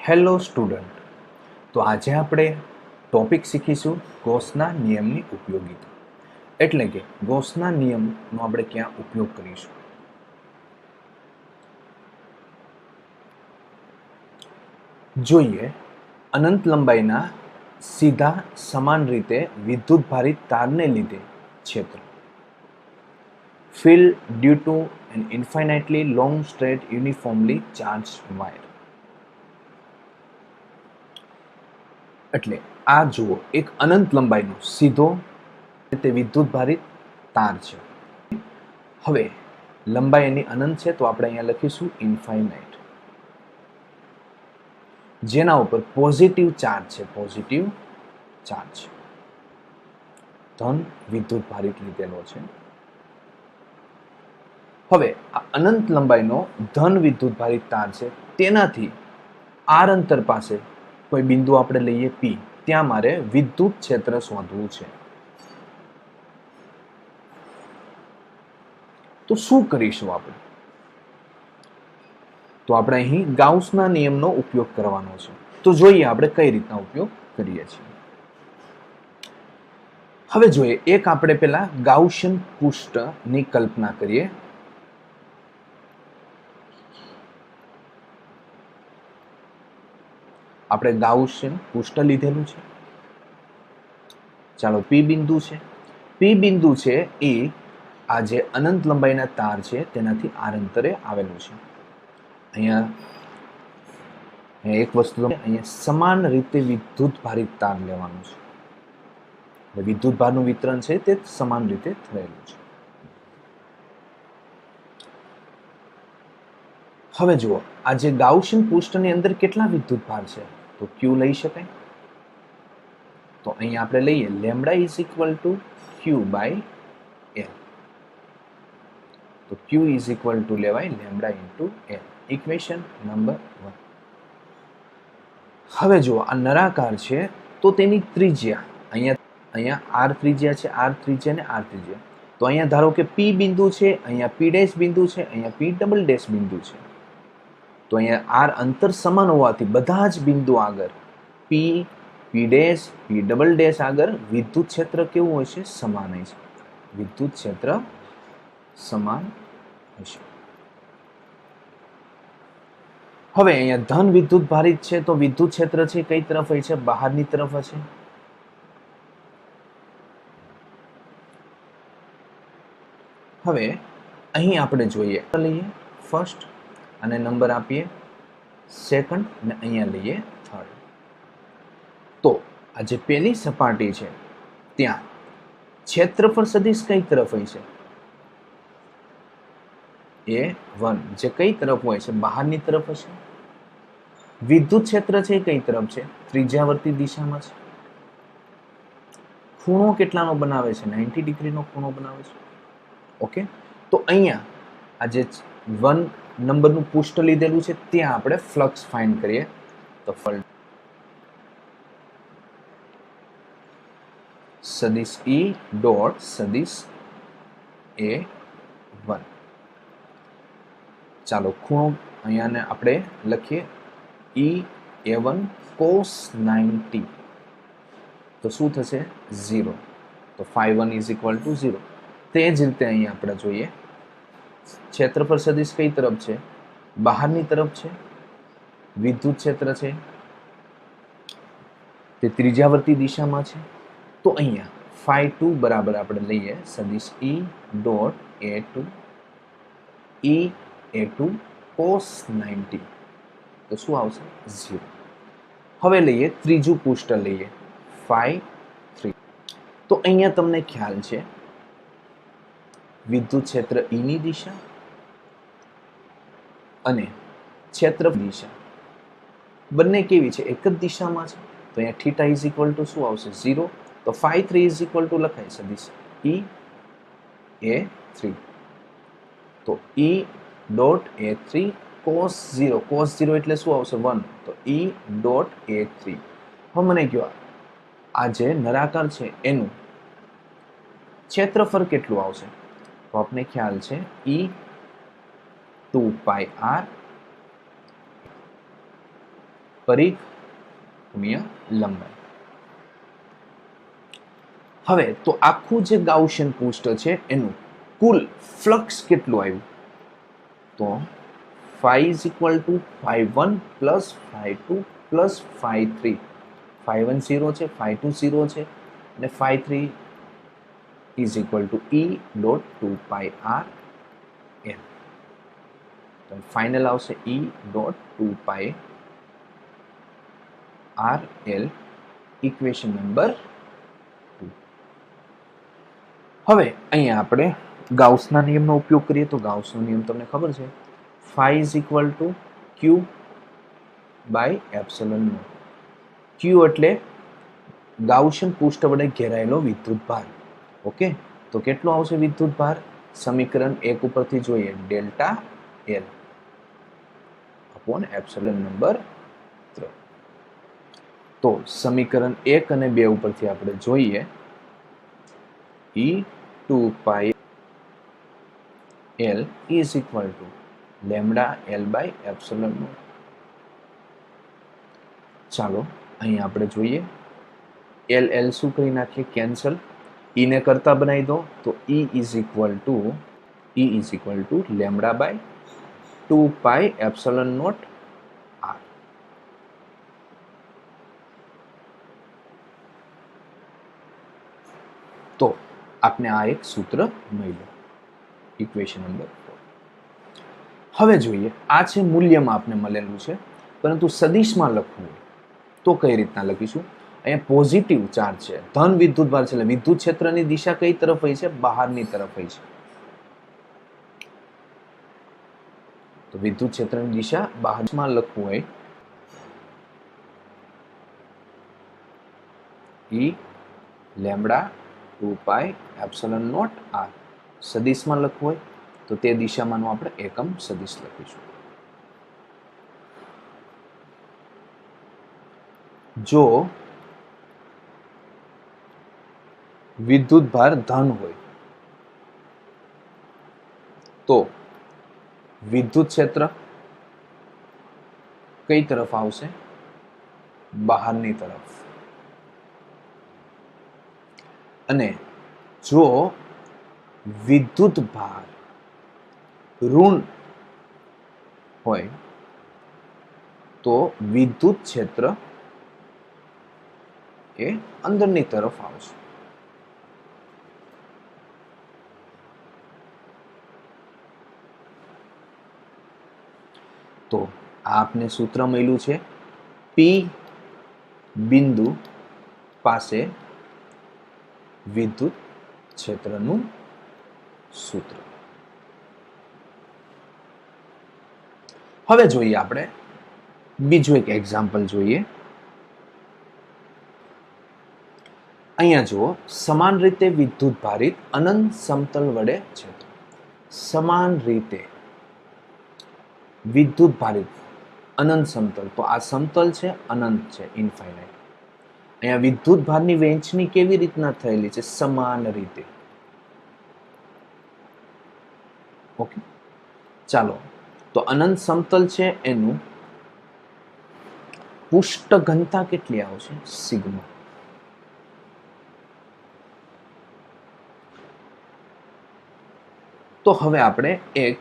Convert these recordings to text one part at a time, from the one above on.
Hello student. તો આજે આપણે ટોપિક શીખીશું ગૌસના નિયમની ઉપયોગિતા, એટલે કે ગૌસના નિયમનો આપણે ક્યાં ઉપયોગ કરીશું. જોઈએ, અનંત લંબાઈના સીધા સમાન રીતે વિદ્યુત ભારિત તારને લીધે ક્ષેત્ર filled due to an infinitely long straight uniformly charged wire. એટલે આ જુઓ, એક અનંત લંબાઈનો સીધો તે વિદ્યુત ભારિત તાર છે. હવે લંબાઈ એની અનંત છે તો આપણે અહીંયા લખીશું ઇન્ફાઇનાઇટ, જેના ઉપર પોઝિટિવ ચાર્જ છે, પોઝિટિવ ચાર્જ ધન વિદ્યુત ભારિત લીધેલો છે. હવે આ અનંત લંબાઈનો ધન વિદ્યુત ભારિત તાર છે, તેનાથી આર અંતર પાસે કોઈ બિંદુ આપણે લઈએ પી, ત્યાં મારે વિદ્યુત ક્ષેત્ર શોધવું છે. તો શું કરીશું આપણે? તો આપણે અહીં ગાઉસના નિયમનો ઉપયોગ કરવાનો છે. તો જોઈએ આપણે કઈ રીતના ઉપયોગ કરીએ છીએ. હવે જોઈએ, એક આપણે પેલા ગાઉસિયન પૃષ્ઠની કલ્પના કરીએ. આપણે ગાઉસિયન પૃષ્ઠ લીધેલું છે. ચાલો, પી બિંદુ છે. પી બિંદુ છે એ આ જે અનંત લંબાઈના તાર છે તેનાથી આર અંતરે આવેલું છે. અહીંયા એક વસ્તુ અહીંયા સમાન રીતે વિદ્યુત ભારિત તાર લેવાનું છે. વિદ્યુત ભારનું વિતરણ છે તે સમાન રીતે થયેલું છે. હવે જુઓ, આ જે ગાઉસિયન પૃષ્ઠની અંદર કેટલા વિદ્યુત ભાર છે? તો ક્યુ લઈ શકાય. તો અહીંયા આપણે લઈએ lambda is equal to Q by L. તો ક્યુ ઇઝ ઇક્વલ ટુ લેવાય lambda into L, equation number 1. હવે જુઓ, આ નળાકાર છે તો તેની ત્રિજ્યા અહીંયા આર ત્રિજ્યા છે, આર ત્રિજ્યા ને આર ત્રિજ્યા. તો અહીંયા ધારો કે પી બિંદુ છે, અહીંયા પી ડેશ બિંદુ છે, અહીંયા પી ડબલ ડેશ બિંદુ છે. તો અહીંયા આર અંતર સમાન હોવાથી બધા જ બિંદુ આગળ P, P dash, P double dash આગળ વિદ્યુત ક્ષેત્ર કેવું હોય છે? સમાન હશે. વિદ્યુત ક્ષેત્ર સમાન હશે. હવે અહીંયા ધન વિદ્યુત ભારિત છે તો વિદ્યુત ક્ષેત્ર છે કઈ તરફ હોય છે? બહારની તરફ હશે. હવે અહીં આપણે જોઈએ, લઈએ ફર્સ્ટ અને નંબર આપીએ સેકન્ડ, અને અહીંયા લઈએ થર્ડ. તો આ જે પહેલી સપાટી છે ત્યાં ક્ષેત્રફળ સદિશ કઈ તરફ હોય છે? A1, જે કઈ તરફ હોય છે? બહારની તરફ હશે. વિદ્યુત ક્ષેત્ર છે કઈ તરફ છે? ત્રિજ્યાવર્તી દિશામાં છે. ખૂણો કેટલાનો બનાવે છે? 90 ડિગ્રીનો ખૂણો બનાવે છે. ઓકે, તો અહીંયા આ જે 1 નંબરનું પૃષ્ઠ લીધેલું છે ત્યાં આપણે ફ્લક્સ ફાઇન્ડ કરીએ. તો સદિશ E ડોટ સદિશ A1. ચાલો, ખૂણો અહીંયાને આપણે લખીએ E A1 cos 90. તો શું થશે? 0. તો phi1 ઇઝ ઇક્વલ ટુ 0. તે જ રીતે અહીંયા આપણે જોઈએ, ક્ષેત્રફળ સદિશ કઈ તરફ છે? બહારની તરફ છે. વિદ્યુત ક્ષેત્ર છે તે ત્રિજ્યાવર્તી દિશામાં છે. તો અહીંયા phi2 બરાબર આપણે લઈએ સદિશ E dot A2 E A2 cos 90. તો શું આવશે? 0. હવે લઈએ ત્રીજું પૃષ્ઠ લઈએ phi3. તો અહીંયા તમને ખ્યાલ છે વિદ્યુત ક્ષેત્ર E ની દિશા અને ક્ષેત્ર દિશા બંને કેવી છે? એક જ દિશામાં છે. તો અહીંયા થીટા ઇઝ ઇક્વલ ટુ શું આવશે? 0. તો phi3 ઇઝ ઇક્વલ ટુ લખાય સદિશ E A3. તો E dot A3 cos 0, cos 0 એટલે શું આવશે? 1. તો E ડોટ A3. હવે મને કહો, આ જે નળાકાર છે એનું ક્ષેત્રફળ કેટલું આવશે? તો આપણે ખ્યાલ છે E 2 pi r પરિઘ ગુણ્યા લંબાઈ. હવે તો આખું જે ગાઉસિયન પૃષ્ઠ છે એનું કુલ ફ્લક્સ કેટલું આવ્યું? તો phi is equal to phi1 plus phi2 plus phi3. phi1 0 છે, phi2 0 છે અને phi3 is equal to E dot 2 pi r l. તો ફાઇનલ આવશે E dot 2 pi r l, equation number 2. હવે અહીંયા આપણે ગાઉસના નિયમનો ઉપયોગ કરીએ તો ગાઉસનો નિયમ તમને ખબર છે, phi is equal to q by epsilon naught. q એટલે ગાઉસિયન પૃષ્ઠ વડે ઘેરાયેલો વિદ્યુત ભાર. ઓકે, તો કેટલો આવશે વિદ્યુત ભાર? સમીકરણ 1 ઉપરથી જોઈએ, delta l upon epsilon number 3. તો સમીકરણ 1 અને 2 ઉપરથી આપણે જોઈએ E2 pi l is equal to lambda l by epsilon naught. ચાલો અહીં આપણે જોઈએ l શું કરી નાખીએ? કેન્સલ. E ને કરતા બનાવી દો તો E is equal to lambda by 2 pi epsilon naught r. તો આપને આ એક સૂત્ર મળ્યું, ઇક્વેશન નંબર 4. હવે જોઈએ આ છે મૂલ્યમાં આપને મળેલું છે, પરંતુ સદિશમાં લખવું હોય તો કઈ રીતના લખીશું? અહીંયા પોઝિટિવ ચાર્જ છે, ધન વિદ્યુત ભાર છે, એટલે વિદ્યુત ક્ષેત્રની દિશા કઈ તરફ હોય છે? બહારની તરફ હોય છે. તો વિદ્યુત ક્ષેત્રની દિશા બહારમાં લખવું હોય E lambda 2 pi epsilon naught r. સદિશમાં લખવું હોય તો તે દિશામાંનું આપણે એકમ સદિશ લખીશું. જો વિદ્યુત ભાર ધન હોય તો વિદ્યુત ક્ષેત્ર કઈ તરફ આવશે? બહારની તરફ. અને જો વિદ્યુત ભાર ઋણ હોય તો વિદ્યુત ક્ષેત્ર એ અંદરની તરફ આવશે. તો આપને સૂત્ર મળ્યું છે P બિંદુ પાસે વિદ્યુત ક્ષેત્રનું સૂત્ર. હવે જોઈએ આપણે બીજું એક એક્ઝામ્પલ જોઈએ. અહીંયા જુઓ, સમાન રીતે વિદ્યુત ભારિત અનંત સમતલ વડે ક્ષેત્ર. સમાન રીતે વિદ્યુત ભારિત અનંત સમતલ, તો આ સમતલ છે, અનંત છે, ઇન્ફાઇનાઇટ. અહીંયા વિદ્યુત ભારની વહેંચણી કેવી રીતના થયેલી છે? સમાન રીતે. ઓકે, ચાલો તો અનંત સમતલ છે એનું પૃષ્ઠ ઘનતા કેટલી આવશે? સિગ્મા. તો હવે આપણે એક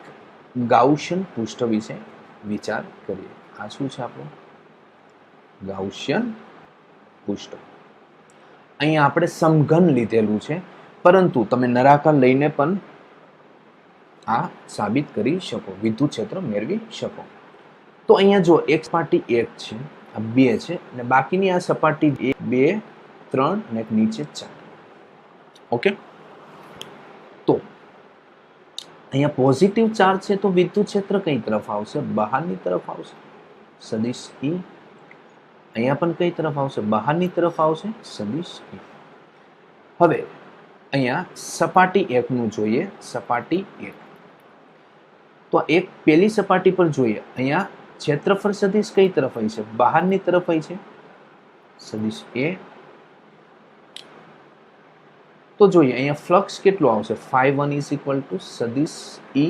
ગાઉસિયન પૃષ્ઠ વિશે વિચાર કરીએ. આ શું છે આપણું ગાઉસિયન પૃષ્ઠ? અહીંયા આપણે સમઘન લીધેલું છે, પરંતુ તમે નળાકાર લઈને પણ આ સાબિત કરી શકો, વિદ્યુત ક્ષેત્ર મેળવી શકો. તો અહીંયા જો એક સપાટી 1 છે, આ 2 છે, અને બાકીની આ સપાટી 1 2 3 અને નીચે 4. ઓકે, તો અહીંયા પોઝિટિવ ચાર્જ છે તો વિદ્યુત ક્ષેત્ર કઈ તરફ આવશે? બહારની તરફ આવશે, સદિશ E. અહીંયા પણ કઈ તરફ આવશે? બહારની તરફ આવશે, સદિશ E. હવે અહીંયા સપાટી 1 નું જોઈએ, સપાટી 1. તો એક પેલી સપાટી પર જોઈએ, અહીંયા ક્ષેત્રફળ સદિશ કઈ તરફ હોય છે? બહારની તરફ હોય છે, સદિશ A. તો જોઈએ અહીંયા ફ્લક્સ કેટલો આવશે? phi1 is equal to સદિશ E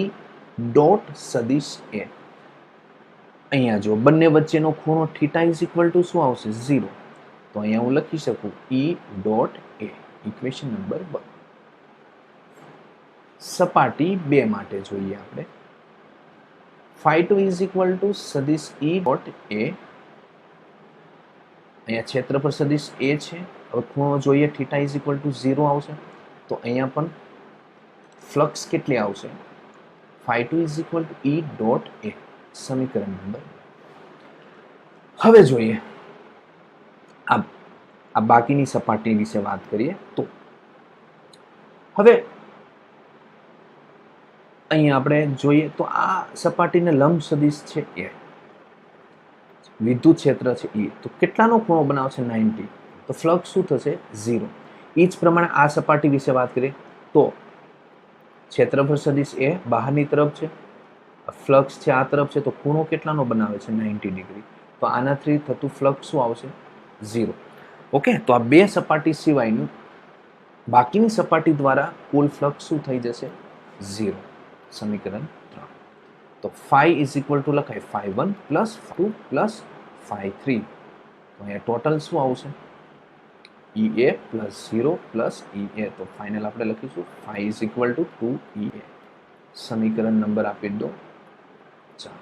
ડોટ સદિશ A. અહીંયા જો બંને વચ્ચેનો ખૂણો થીટા ઇઝ ઇક્વલ ટુ શું આવશે 0, તો અહીંયા હું લખી શકું E dot A, equation number 2. સપાટી 2 માટે જોઈએ આપણે phi2 ઇઝ ઇક્વલ ટુ સદિશ E ડોટ A. અહીંયા ક્ષેત્રફળ સદિશ A છે. હવે ખૂણો જોઈએ થીટા ઇઝ ઇક્વલ ટુ 0 આવશે, તો અહીંયા પણ ફ્લક્સ કેટલી આવશે phi2 is equal two E dot A, સમીકરણ નંબર. હવે જોઈએ આ બાકીની સપાટી વિશે વાત કરીએ તો હવે અહીંયા આપણે જોઈએ તો આ સપાટીને લંબ સદિશ છે A, વિદ્યુત ક્ષેત્ર છે E, તો કેટલાનો ખૂણો બનાવશે 90, તો ફ્લક્સ શું થશે 0. એ જ પ્રમાણે આ સપાટી વિશે વાત કરીએ તો ક્ષેત્રફળ સદિશ A બહારની તરફ છે, ફ્લક્સ છે આ તરફ છે, તો ખૂણો કેટલાનો બનાવે છે 90 ડિગ્રી, તો આનાથી થતું ફ્લક્સ શું આવશે 0. ઓકે, તો આ બે સપાટી સિવાયનું બાકીની સપાટી દ્વારા કુલ ફ્લક્સ શું થઈ જશે 0, સમીકરણ 3. તો phi ઇઝ ઇક્વલ ટુ લખાય phi1 plus phi2 plus phi3, તો અહીંયા ટોટલ શું આવશે EA પ્લસ 0 પ્લસ EA, તો ફાઇનલ આપણે લખીશું phi is equal two 2EA, સમીકરણ નંબર આપી દો 4.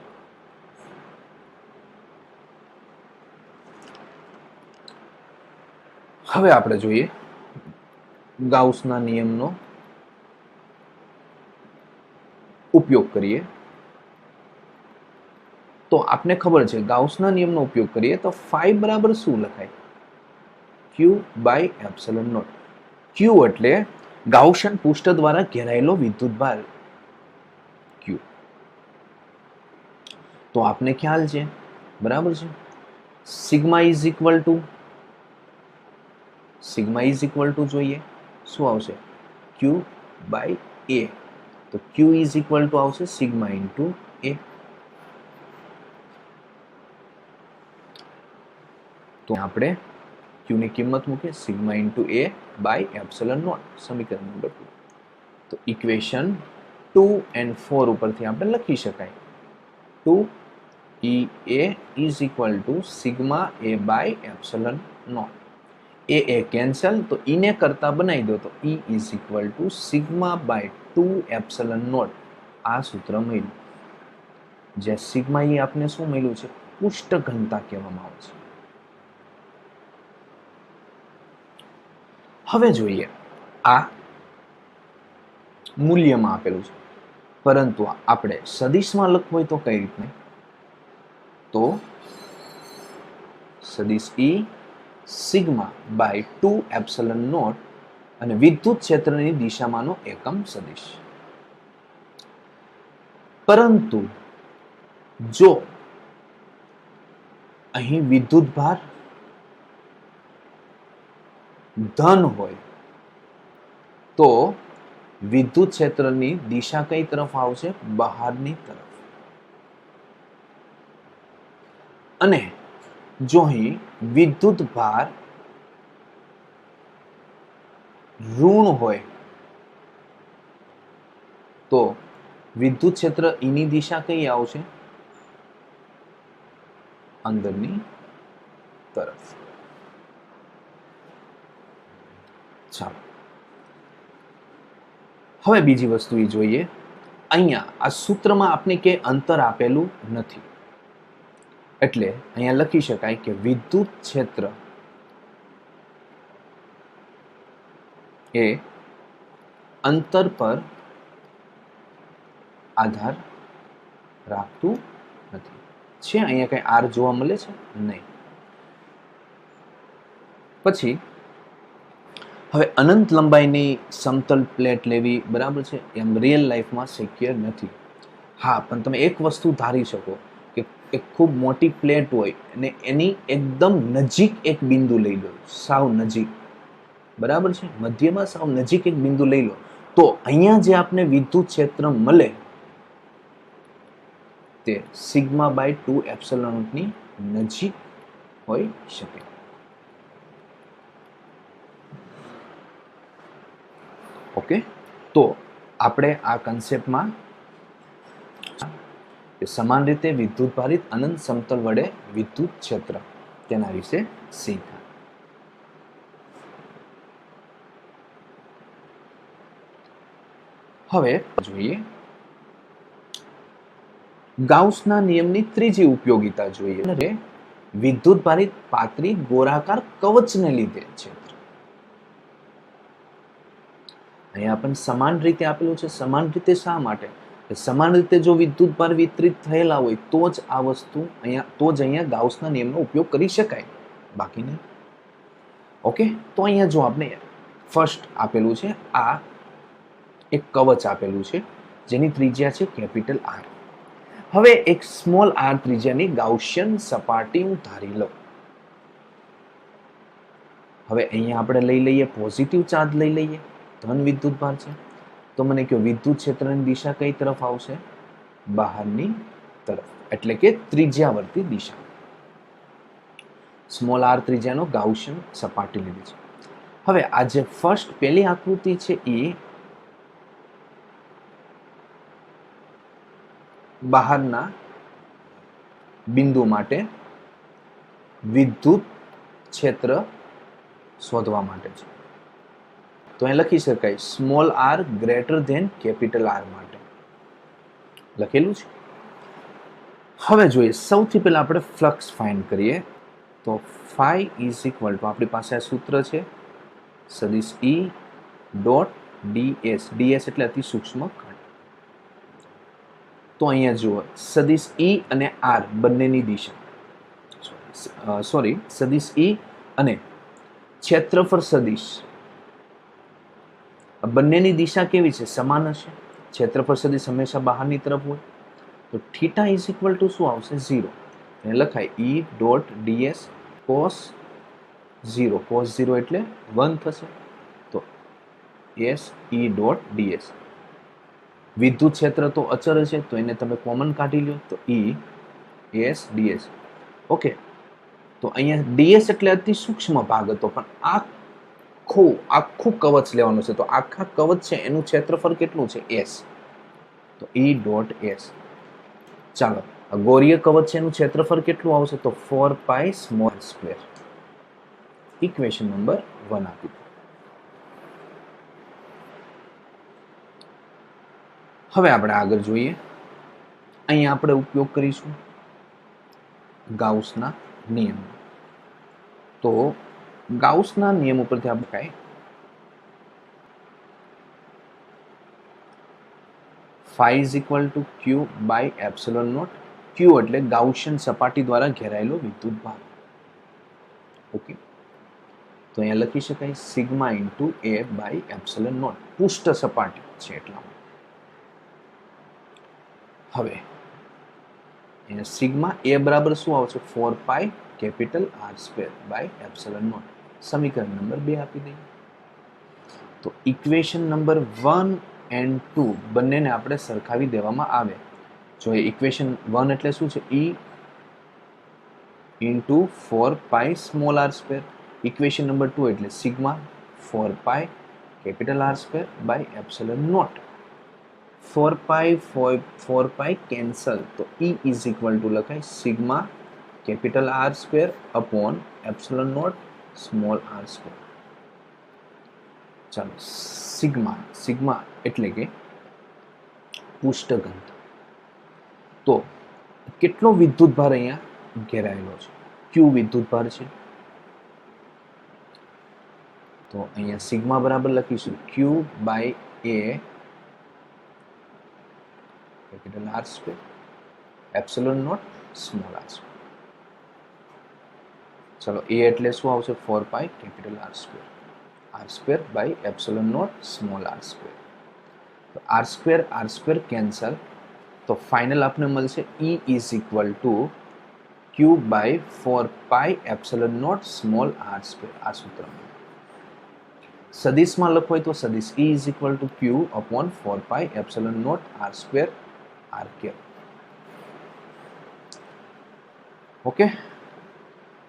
હવે આપણે જોઈએ ગાઉસના નિયમનો ઉપયોગ કરીએ તો આપને ખબર છે ગાઉસના નિયમનો ઉપયોગ કરીએ તો phi બરાબર શું લખાય Q by epsilon naught. Q એટલે ગાઉસિયન પૃષ્ઠ દ્વારા ઘેરાયેલો વિદ્યુતભાર Q. તો આપને ખ્યાલ છે બરાબર છે સિગ્મા ઇઝ ઇક્વલ ટુ જોઈએ શું આવશે Q બાય A, તો Q ઇઝ ઇક્વલ ટુ આવશે સિગ્મા ઇન્ટુ A. તો આપણે Q ની કિંમત મૂકીએ sigma into A by epsilon naught, સમીકરણ નંબર 2. તો ઇક્વેશન 2 and 4 ઉપરથી આપણે લખી શકાય 2EA is equal to sigma A by epsilon naught. A cancel, તો E ને કરતા બનાવી દો તો E is equal to sigma by 2 epsilon naught. આ સૂત્ર મળ્યું, જે સિગ્મા એ આપને શું મળ્યું છે પૃષ્ઠ ઘનતા કહેવામાં આવે છે. હવે જોઈએ આ મૂલ્યમાં આપેલું છે, પરંતુ આપણે સદિશમાં લખવું હોય તો કઈ રીતને, તો સદિશ E sigma by 2 epsilon naught અને વિદ્યુત ક્ષેત્રની દિશામાંનો એકમ સદિશ. પરંતુ જો અહીં વિદ્યુત ભાર ધન હોય તો વિદ્યુત ક્ષેત્રની દિશા કઈ તરફ આવશે બહારની તરફ, અને જો અહીં વિદ્યુત ભાર ઋણ હોય તો વિદ્યુત ક્ષેત્ર એની દિશા કઈ આવશે અંદરની તરફ. ચાલો હવે બીજી વસ્તુ એ જોઈએ, અહીંયા આ સૂત્રમાં આપણે કે અંતર આપેલું નથી, એટલે અહીંયા લખી શકાય કે વિદ્યુત ક્ષેત્ર એ અંતર પર આધાર રાખતું નથી. છે અહીંયા કઈ આર જોવા મળે છે નહીં. પછી હવે અનંત લંબાઈની સમતલ પ્લેટ લેવી બરાબર છે એમ રિયલ લાઈફમાં શક્ય નથી. હા, પણ તમે એક વસ્તુ ધારી શકો કે એક ખૂબ મોટી પ્લેટ હોય અને એની એકદમ નજીક એક બિંદુ લઈ લો, સાવ નજીક બરાબર છે, મધ્યમાં સાવ નજીક એક બિંદુ લઈ લો, તો અહીંયા જે આપને વિદ્યુત ક્ષેત્ર મળે તે સિગ્મા બાય 2 એપ્સિલોન ની નજીક હોઈ શકે. ઓકે, તો આપણે આ કન્સેપ્ટમાં કે સમાન રીતે વિદ્યુત ભારિત અનંત સમતલ વડે વિદ્યુત ક્ષેત્ર તેના વિશે શીખ્યા. હવે જોઈએ ગાઉસના નિયમની ત્રીજી ઉપયોગિતા જોઈએ. વિદ્યુત ભારિત પાતળી ગોળાકાર કવચને લીધે ક્ષેત્ર. અહીંયા પણ સમાન રીતે આપેલું છે. સમાન રીતે શા માટે? સમાન રીતે જો વિદ્યુત ભાર વિતરિત થયેલા હોય તો જ આ વસ્તુ અહીંયા ગાઉસના નિયમનો ઉપયોગ કરી શકાય, બાકી નહીં. ઓકે, તો અહીંયા જો આપણે ફર્સ્ટ આપેલું છે, આ એક કવચ આપેલું છે જેની ત્રિજ્યા છે કેપિટલ આર. હવે એક સ્મોલ આર ત્રિજ્યાની ગાઉસિયન સપાટી હું ધારી લઉં. હવે અહીંયા આપણે લઈ લઈએ પોઝિટિવ ચાર્જ લઈ લઈએ, ધન વિદ્યુત ભાર છે. તો મને કહો વિદ્યુત ક્ષેત્રની દિશા કઈ તરફ આવશે? બહારની તરફ, એટલે કે ત્રિજ્યાવર્તી દિશા. સ્મોલ આર ત્રિજ્યાનો ગાઉસિયન સપાટી લીધી છે. હવે આ જે ફર્સ્ટ પહેલી આકૃતિ છે એ બહારના બિંદુ માટે વિદ્યુત ક્ષેત્ર શોધવા માટે છે. તો અહીં લખી શકાય small R greater than capital R માટે લખેલું છે. હવે જોઈએ સૌથી પહેલા આપણે ફ્લક્સ ફાઇન્ડ કરીએ. તો ફાઈ ઇઝ ઇક્વલ ટુ આપણી પાસે આ સૂત્ર છે સદિશ ઈ ડોટ ડીએસ. ડીએસ એટલે અતિ સૂક્ષ્મ કણ. તો અહીંયા જુઓ સદિશ ઈ અને આર બંનેની દિશા સદિશ ઈ અને ક્ષેત્રફળ સદિશ બંનેની દિશા કેવી છે? સમાન હશે. ક્ષેત્રફળ સદિશ હંમેશા બહારની તરફ હોય. તો થીટા ઇઝ ઇક્વલ ટુ શું આવશે? 0. એને લખાય ઈ ડોટ ડીએસ કોસ 0. કોસ 0 એટલે 1 થશે. તો એસ ઈ ડોટ ડીએસ. વિદ્યુત ક્ષેત્ર તો અચળ છે તો એને તમે કોમન કાઢી લો તો ઈ એસ ડીએસ. ઓકે, તો અહીંયા ડીએસ એટલે અતિ સૂક્ષ્મ ભાગ હતો, પણ આખું કવચ લેવાનું છે. તો આખા કવચ છે એનું ક્ષેત્રફળ કેટલું છે? એસ. તો ઈ ડોટ એસ. ચાલો ગોળીય કવચ છે એનું ક્ષેત્રફળ કેટલું આવશે? તો 4 pi small square. Equation number 1 આપી દો. હવે આપણે આગળ જોઈએ. અહીંયા આપણે ઉપયોગ કરીશું ગાઉસના નિયમ. તો ગાઉસના નિયમ ઉપરથી આપણે કઈ phi is equal to Q by epsilon naught. Q એટલે ગાઉસિયન સપાટી દ્વારા ઘેરાયેલો વિદ્યુત ભાર. ઓકે, તો અહીંયા લખી શકાય sigma into A by epsilon naught. પૃષ્ઠ સપાટી છે એટલા. હવે અહીંયા સિગ્મા એ બરાબર શું આવશે? 4 pi capital R square by epsilon naught. સમીકરણ નંબર 2 આપી દઈએ. તો ઇક્વેશન નંબર 1 એન્ડ 2 બંનેને આપણે સરખાવી દેવામાં આવે. જો ઇક્વેશન 1 એટલે શું છે? E into 4 pi small r square. Equation number 2 એટલે sigma 4 pi capital R square by epsilon naught. 4 pi cancel. તો E ઇઝ ઇક્વલ ટુ લખાય sigma capital R square upon epsilon naught small r square. ચાલો sigma એટલે કે પૃષ્ઠ ઘનતા. તો કેટલો વિદ્યુત ભાર અહીંયા ઘેરાયેલો છે? ક્યુ વિદ્યુત ભાર છે. તો અહીંયા સિગ્મા બરાબર લખીશું q by A capital R square epsilon naught small r square. ચલો એ એટલે શું આવશે? 4 pi capital R square by epsilon naught small r square. તો આર સ્ક્વેર કેન્સલ. તો ફાઇનલ આપને મળશે E is equal to Q by 4 pi epsilon naught small r square. આ સૂત્ર સદિશમાં લખો હોય તો સદિશ E is equal to q upon 4 pi epsilon naught R square R cube. Okay,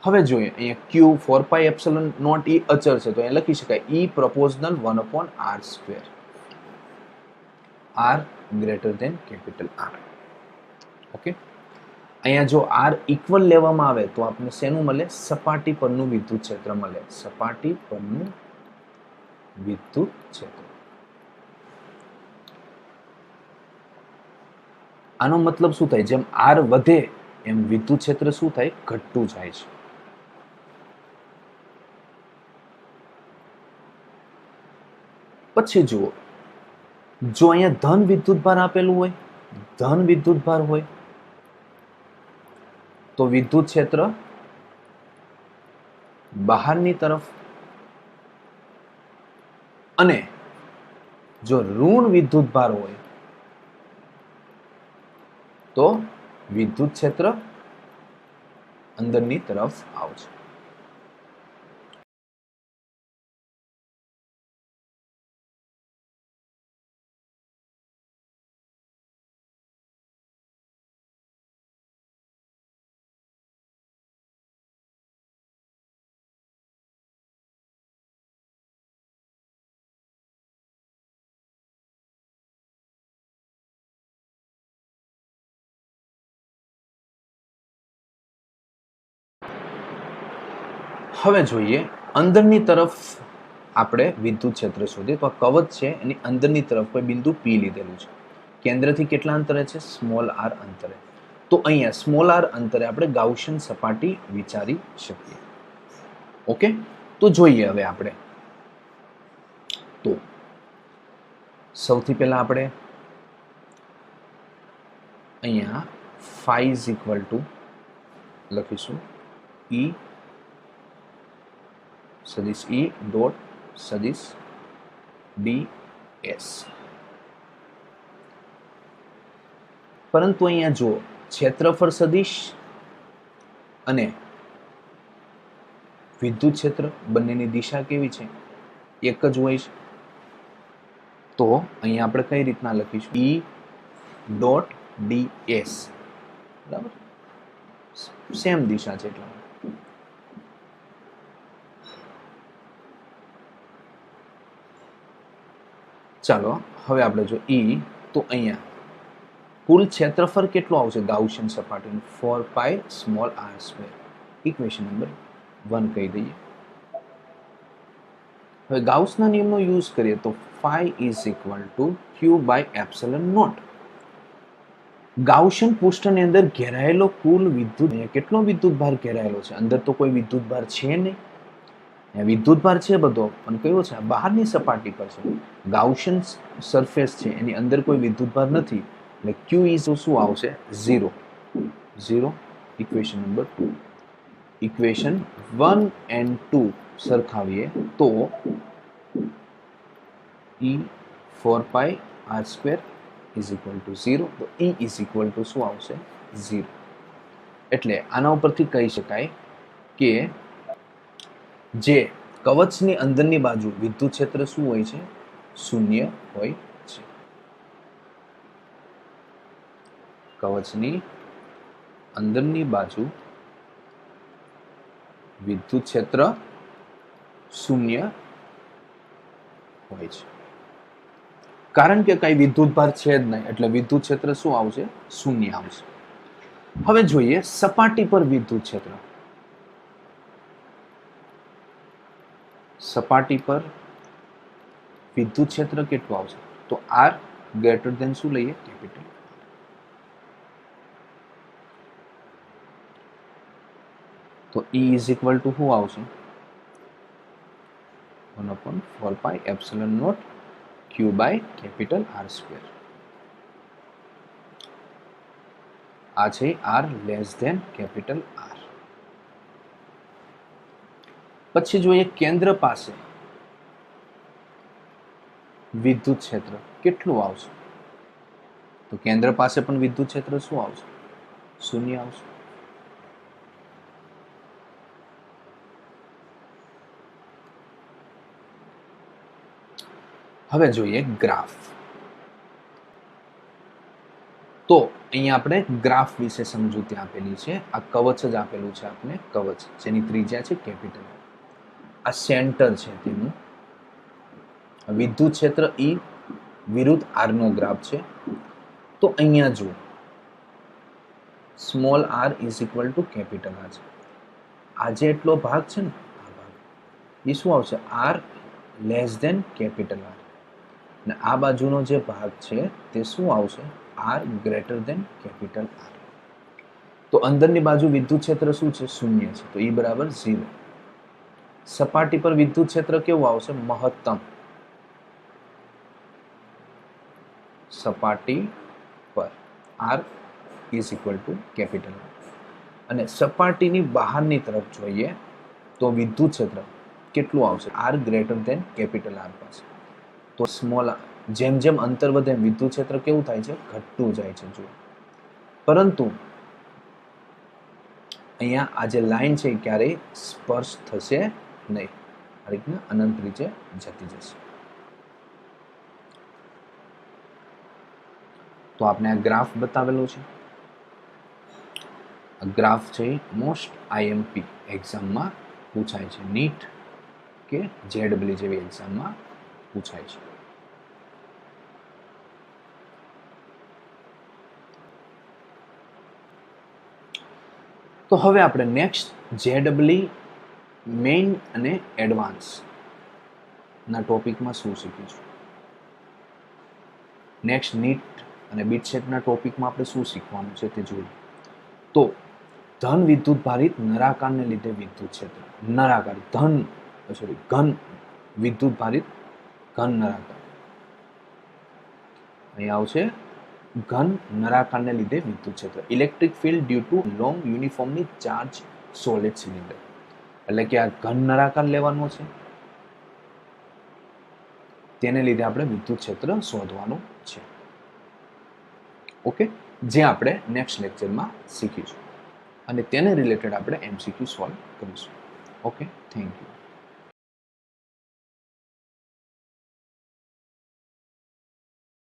હવે જોઈએ અહીંયા Q 4 pi epsilon naught E અચળ છે તો અહીંયા લખી શકાય E proportional 1 upon R square. R greater than capital R. Okay, okay, અહીંયા જો આર ઇક્વલ લેવામાં આવે તો આપણે શેનું મળે? સપાટી પરનું વિદ્યુત ક્ષેત્ર મળે. સપાટી પરનું વિદ્યુત ક્ષેત્ર. આનો મતલબ શું થાય? જેમ આર વધે એમ વિદ્યુત ક્ષેત્ર શું થાય? ઘટતું જાય છે. પછી જુઓ, જો અહીંયા ધન વિદ્યુત ભાર આપેલું હોય, ધન વિદ્યુત ભાર હોય તો વિદ્યુત ક્ષેત્ર બહારની તરફ, અને જો ઋણ વિદ્યુત ભાર હોય તો વિદ્યુત ક્ષેત્ર અંદરની તરફ આવશે. હવે જોઈએ અંદરની તરફ આપણે વિદ્યુત ક્ષેત્ર શોધીએ તો આ કવચ છે એની અંદરની તરફ કોઈ બિંદુ પી લીધેલું છે. કેન્દ્રથી કેટલા અંતરે છે? સ્મોલ આર અંતરે. તો અહીંયા સ્મોલ આર અંતરે આપણે ગાઉસિયન સપાટી વિચારી શકીએ. ઓકે, તો જોઈએ હવે આપણે. તો સૌથી પહેલા આપણે અહીંયા phi is equal to લખીશું E સદિશ E ડોટ સદિશ ds. પરંતુ અહીંયા જો ક્ષેત્રફળ સદિશ અને વિદ્યુત ક્ષેત્ર બંનેની દિશા કેવી છે? એક જ હોય છે. તો અહીંયા આપણે કઈ રીતના લખીશું? E dot ds. બરાબર, સેમ દિશા છે એટલા. ચાલો હવે આપણે જો E, તો અહીંયા કુલ ક્ષેત્રફળ કેટલું આવશે ગાઉસિયન સપાટીનું? 4 pi small r square. Equation number 1 કહી દઈએ. હવે ગાઉસના નિયમનો યુઝ કરીએ તો phi is equal to q by epsilon naught. Gaussian પૃષ્ઠની અંદર ઘેરાયેલો કુલ વિદ્યુત, કેટલો વિદ્યુત ભાર ઘેરાયેલો છે? અંદર તો કોઈ વિદ્યુત ભાર છે નહીં. વિદ્યુત ભાર છે બધો, પણ કયો છે? બહારની સપાટી પર છે. ગાઉસિયન સરફેસ છે એની અંદર કોઈ વિદ્યુત ભાર નથી, એટલે q ઇઝ શું આવશે? 0. 0. Equation number 2. ઇક્વેશન 1 and 2 સરખાવીએ તો E 4 pi r square is equal two 0. તો E ઇઝ ઇક્વલ ટુ શું આવશે? 0. એટલે આના ઉપરથી કહી શકાય કે જે કવચની અંદરની બાજુ વિદ્યુત ક્ષેત્ર શું હોય છે? શૂન્ય હોય છે. કવચની અંદરની બાજુ વિદ્યુત ક્ષેત્ર શૂન્ય હોય છે, કારણ કે કઈ વિદ્યુત ભાર છે જ નહીં, એટલે વિદ્યુત ક્ષેત્ર શું આવશે? શૂન્ય આવશે. હવે જોઈએ સપાટી પર વિદ્યુત ક્ષેત્ર. સપાટી પર વિદ્યુત ક્ષેત્ર કેટલું આવશે? તો r ગ્રેટર ધેન શું લઈએ? કેપિટલ. તો E ઇઝ ઇક્વલ ટુ શું આવશે? 1/4 પાઈ એપ્સિલોન નોટ q બાય કેપિટલ R સ્ક્વેર. આ છે r less than capital R. પછી જોઈએ કેન્દ્ર પાસે વિદ્યુત ક્ષેત્ર કેટલું આવશે? તો કેન્દ્ર પાસે પણ વિદ્યુત ક્ષેત્ર શું આવશે? શૂન્ય આવશે. હવે જોઈએ ગ્રાફ. તો અહીંયા આપણે ગ્રાફ વિશે સમજૂતી આપેલી છે. આ કવચ જ આપેલું છે આપણે, કવચ જેની ત્રિજ્યા છે કેપિટલ. આ સેન્ટર છે તેનું. વિદ્યુત ક્ષેત્ર E વિરુદ્ધ R નો ગ્રાફ છે. તો અહીંયા જુઓ small R is equal to capital R છે. આ જે એટલો ભાગ છે ને આ ભાગ એ શું આવશે R less than capital R, અને આ બાજુનો જે ભાગ છે તે શું આવશે R greater than capital R. તો અંદરની બાજુ વિદ્યુત ક્ષેત્ર શું છે શૂન્ય છે, તો E બરાબર 0. સપાટી પર વિદ્યુત ક્ષેત્ર કેવું આવશે મહત્તમ, સપાટી પર R is equal to capital R. અને સપાટીની બહારની તરફ જોઈએ તો વિદ્યુત ક્ષેત્ર કેટલું આવશે R greater than capital R પાસે. તો સ્મોલ જેમ જેમ અંતર વધે એમ વિદ્યુત ક્ષેત્ર કેવું થાય છે ઘટતું જાય છે જુઓ. પરંતુ અહીંયા આ જે લાઈન છે એ ક્યારેય સ્પર્શ થશે નહીં, આ રીતના અનંત રીતે જતી જશે. તો આપણે આ ગ્રાફ બતાવેલો છે. આ ગ્રાફ છે મોસ્ટ આઈએમપી એક્ઝામમાં પૂછાય છે, નીટ કે જેડબલ્યુ જેવી એક્ઝામમાં પૂછાય છે. તો હવે આપણે નેક્સ્ટ જેડબલ્યુ મેઇન અને એડવાન્સ ના ટોપિકમાં શું શીખીશું. નેક્સ્ટ નીટ અને બીટસેટના ટોપિકમાં આપણે શું શીખવાનું છે તે જોઈએ. તો ધન વિદ્યુત ભારિત નળાકારને લીધે વિદ્યુત ક્ષેત્ર, નળાકાર ઘન વિદ્યુત ભારિત ઘન નળાકાર, અહીંયા આવશે ઘન નળાકારને લીધે વિદ્યુત ક્ષેત્ર. Electric field due to long uniformly charge solid cylinder, એટલે કે આ ઘન નળાકાર લેવાનો છે, તેને લીધે આપણે વિદ્યુત ક્ષેત્ર શોધવાનું છે. ઓકે, જે આપણે નેક્સ્ટ લેક્ચરમાં શીખીશું અને તેને રિલેટેડ આપણે MCQ સોલ્વ કરીશું. Okay, thank you.